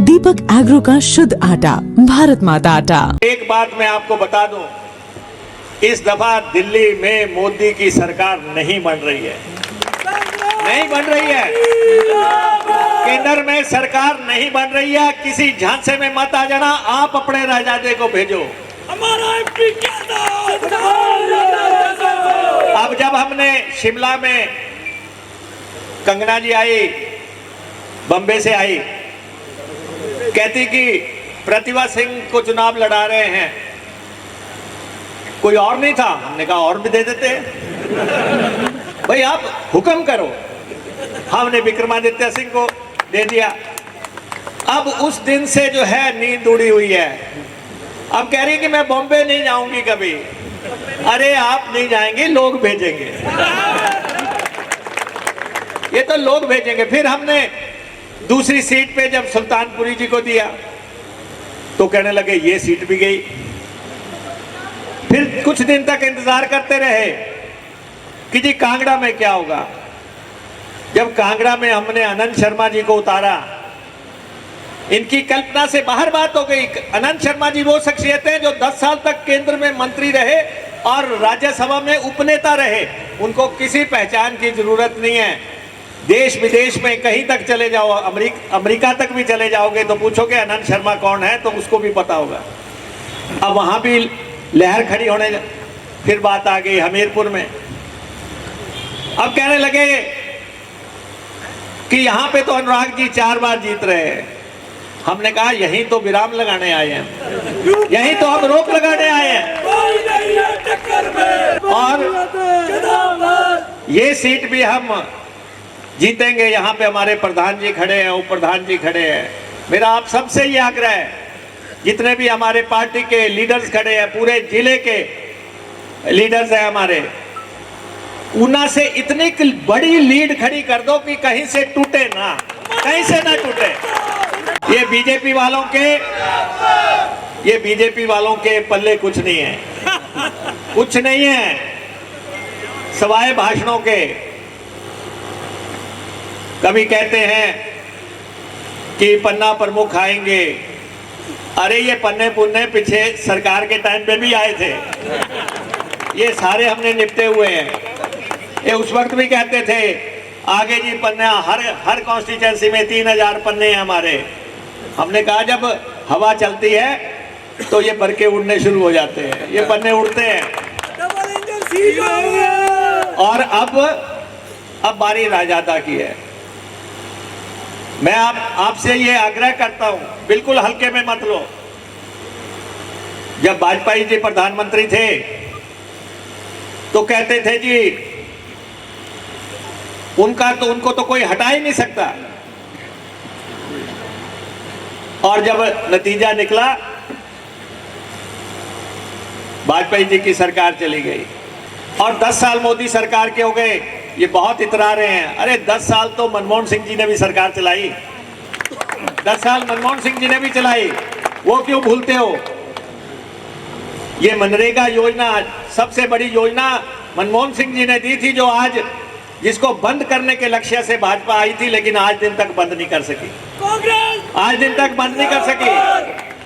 दीपक agro का शुद्ध आटा, भारत माता आटा। एक बात मैं आपको बता दूं, इस दफा दिल्ली में मोदी की सरकार नहीं बन रही है, नहीं बन रही है। केंद्र में सरकार नहीं बन रही है। किसी झांसे में मत आ जाना, आप अपने राजादे को भेजो। हमारा एमपी क्या था? अब जब हमने शिमला में कंगना जी आई, बम्बे से आई, कहती कि प्रतिभा सिंह को चुनाव लड़ा रहे हैं, कोई और नहीं था। हमने कहा और भी दे देते भाई, आप हुक्म करो। हमने विक्रमादित्य सिंह को दे दिया। अब उस दिन से जो है नींद उड़ी हुई है। अब कह रही कि मैं बॉम्बे नहीं जाऊंगी कभी। अरे आप नहीं जाएंगे, लोग भेजेंगे, ये तो लोग भेजेंगे। फिर हमने दूसरी सीट पे जब सुल्तानपुरी जी को दिया तो कहने लगे ये सीट भी गई। फिर कुछ दिन तक इंतजार करते रहे कि जी कांगड़ा में क्या होगा। जब कांगड़ा में हमने अनंत शर्मा जी को उतारा, इनकी कल्पना से बाहर बात हो गई। अनंत शर्मा जी वो शख्सियत हैं जो 10 साल तक केंद्र में मंत्री रहे और राज्यसभा में उपनेता रहे। उनको किसी पहचान की जरूरत नहीं है। देश विदेश में कहीं तक चले जाओ, अमेरिका तक भी चले जाओगे तो पूछोगे अनंत शर्मा कौन है, तो उसको भी पता होगा। अब वहां भी लहर खड़ी होने, फिर बात आ गई हमीरपुर में। अब कहने लगे कि यहां पे तो अनुराग जी 4 बार जीत रहे हैं। हमने कहा यहीं तो विराम लगाने आए हैं, यहीं तो हम रोक लगाने आए हैं। और ये सीट भी हम जीतेंगे। यहाँ पे हमारे प्रधान जी खड़े हैं, उप प्रधान जी खड़े हैं। मेरा आप सबसे ये आग्रह है, जितने भी हमारे पार्टी के लीडर्स खड़े हैं, पूरे जिले के लीडर्स हैं हमारे, ऊना से इतनी बड़ी लीड खड़ी कर दो कि कहीं से टूटे ना, कहीं से ना टूटे। ये बीजेपी वालों के पल्ले कुछ नहीं है, कुछ नहीं है सवाए भाषणों के। कभी कहते हैं कि पन्ना प्रमुख आएंगे। अरे ये पन्ने पुन्ने पीछे सरकार के टाइम पे भी आए थे, ये सारे हमने निपटे हुए हैं। ये उस वक्त भी कहते थे आगे जी पन्ने, हर कॉन्स्टिट्यूंसी में 3000 पन्ने हैं हमारे। हमने कहा जब हवा चलती है तो ये बरके उड़ने शुरू हो जाते हैं, ये पन्ने उड़ते हैं। और अब बारी राजादा की है। मैं आपसे ये आग्रह करता हूं, बिल्कुल हल्के में मत लो। जब वाजपेयी जी प्रधानमंत्री थे तो कहते थे जी उनको तो कोई हटा ही नहीं सकता। और जब नतीजा निकला, वाजपेयी जी की सरकार चली गई और 10 साल मोदी सरकार के हो गए। ये बहुत इतरा रहे हैं। अरे 10 साल तो मनमोहन सिंह जी ने भी सरकार चलाई, 10 साल मनमोहन सिंह जी ने भी चलाई, वो क्यों भूलते हो। ये मनरेगा योजना सबसे बड़ी योजना मनमोहन सिंह जी ने दी थी, जो आज जिसको बंद करने के लक्ष्य से भाजपा आई थी, लेकिन आज दिन तक बंद नहीं कर सकी, आज दिन तक बंद नहीं कर सकी।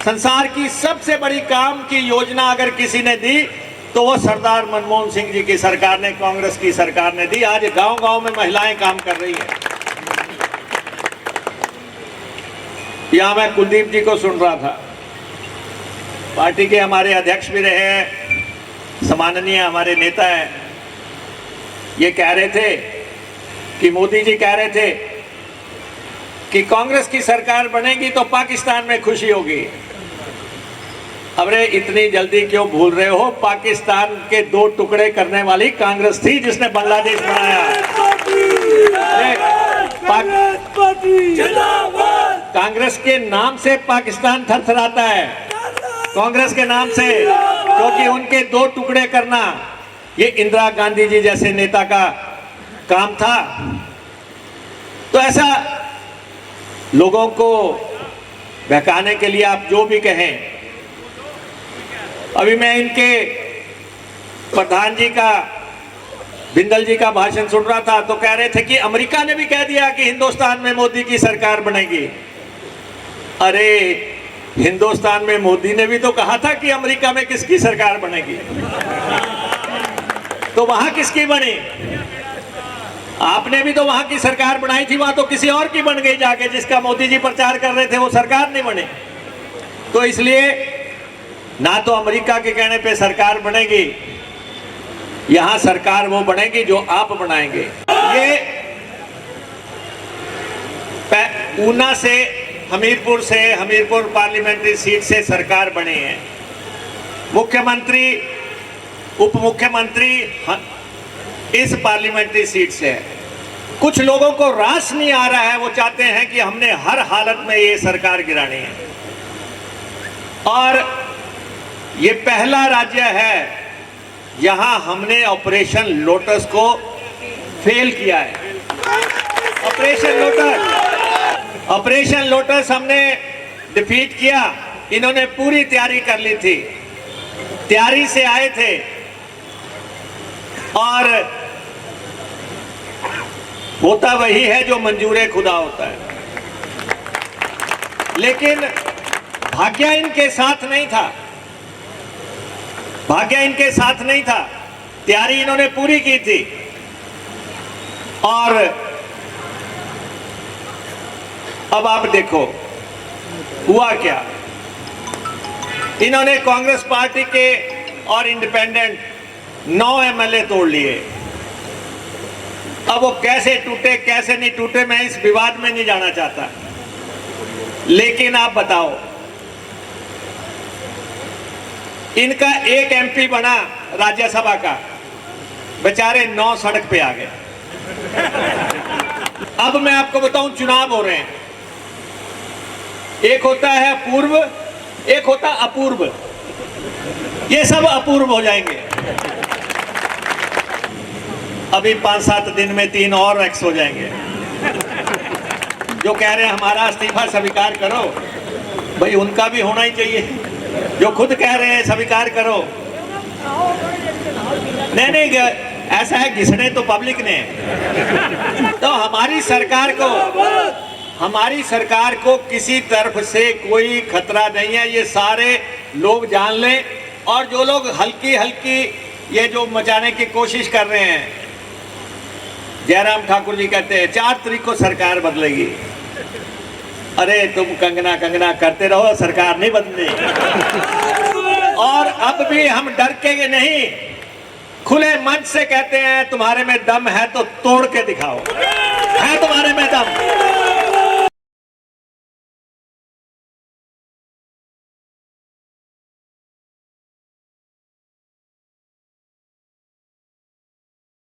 संसार की सबसे बड़ी काम की योजना अगर किसी ने दी तो वो सरदार मनमोहन सिंह जी की सरकार ने, कांग्रेस की सरकार ने दी। आज गांव-गांव में महिलाएं काम कर रही है। यहां मैं कुलदीप जी को सुन रहा था, पार्टी के हमारे अध्यक्ष भी रहे हैं, सम्माननीय हमारे नेता हैं। ये कह रहे थे कि मोदी जी कह रहे थे कि कांग्रेस की सरकार बनेगी तो पाकिस्तान में खुशी होगी। अरे इतनी जल्दी क्यों भूल रहे हो, पाकिस्तान के 2 टुकड़े करने वाली कांग्रेस थी जिसने बांग्लादेश बनाया। कांग्रेस के नाम से पाकिस्तान थरथराता है, कांग्रेस के नाम से, क्योंकि उनके 2 टुकड़े करना ये इंदिरा गांधी जी जैसे नेता का काम था। तो ऐसा लोगों को बहकाने के लिए आप जो भी कहें। अभी मैं इनके प्रधान जी का, बिंदल जी का भाषण सुन रहा था, तो कह रहे थे कि अमेरिका ने भी कह दिया कि हिंदुस्तान में मोदी की सरकार बनेगी। अरे हिंदुस्तान में मोदी ने भी तो कहा था कि अमेरिका में किसकी सरकार बनेगी, तो वहां किसकी बनी? आपने भी तो वहां की सरकार बनाई थी, वहां तो किसी और की बन गई जाके, जिसका मोदी जी प्रचार कर रहे थे वो सरकार नहीं बनी। तो इसलिए ना तो अमेरिका के कहने पे सरकार बनेगी, यहां सरकार वो बनेगी जो आप बनाएंगे। ये ऊना से हमीरपुर पार्लियामेंट्री सीट से सरकार बनी है। मुख्यमंत्री उप मुख्यमंत्री इस पार्लियामेंट्री सीट से है। कुछ लोगों को रास नहीं आ रहा है, वो चाहते हैं कि हमने हर हालत में ये सरकार गिरानी है। और ये पहला राज्य है यहां हमने ऑपरेशन लोटस को फेल किया है। ऑपरेशन लोटस हमने डिफीट किया। इन्होंने पूरी तैयारी कर ली थी, तैयारी से आए थे और होता वही है जो मंजूर खुदा होता है। लेकिन भाग्य इनके साथ नहीं था, तैयारी इन्होंने पूरी की थी। और अब आप देखो हुआ क्या। इन्होंने कांग्रेस पार्टी के और इंडिपेंडेंट 9 एमएलए तोड़ लिए। अब वो कैसे टूटे कैसे नहीं टूटे मैं इस विवाद में नहीं जाना चाहता, लेकिन आप बताओ, इनका एक एमपी बना राज्यसभा का, बेचारे 9 सड़क पे आ गए। अब मैं आपको बताऊं, चुनाव हो रहे हैं, एक होता है पूर्व, एक होता अपूर्व। ये सब अपूर्व हो जाएंगे। अभी 5-7 दिन में 3 और एक्स हो जाएंगे। जो कह रहे हैं हमारा इस्तीफा स्वीकार करो, भाई उनका भी होना ही चाहिए। जो खुद कह रहे हैं स्वीकार करो, नहीं ऐसा है, घिसने तो पब्लिक ने। तो हमारी सरकार को किसी तरफ से कोई खतरा नहीं है, ये सारे लोग जान लें। और जो लोग हल्की ये जो मचाने की कोशिश कर रहे हैं, जयराम ठाकुर जी कहते हैं 4 तारीख को सरकार बदलेगी। अरे तुम कंगना करते रहो, सरकार नहीं बदली। और अब भी हम डर के नहीं, खुले मंच से कहते हैं तुम्हारे में दम है तो तोड़ के दिखाओ, है तुम्हारे में दम।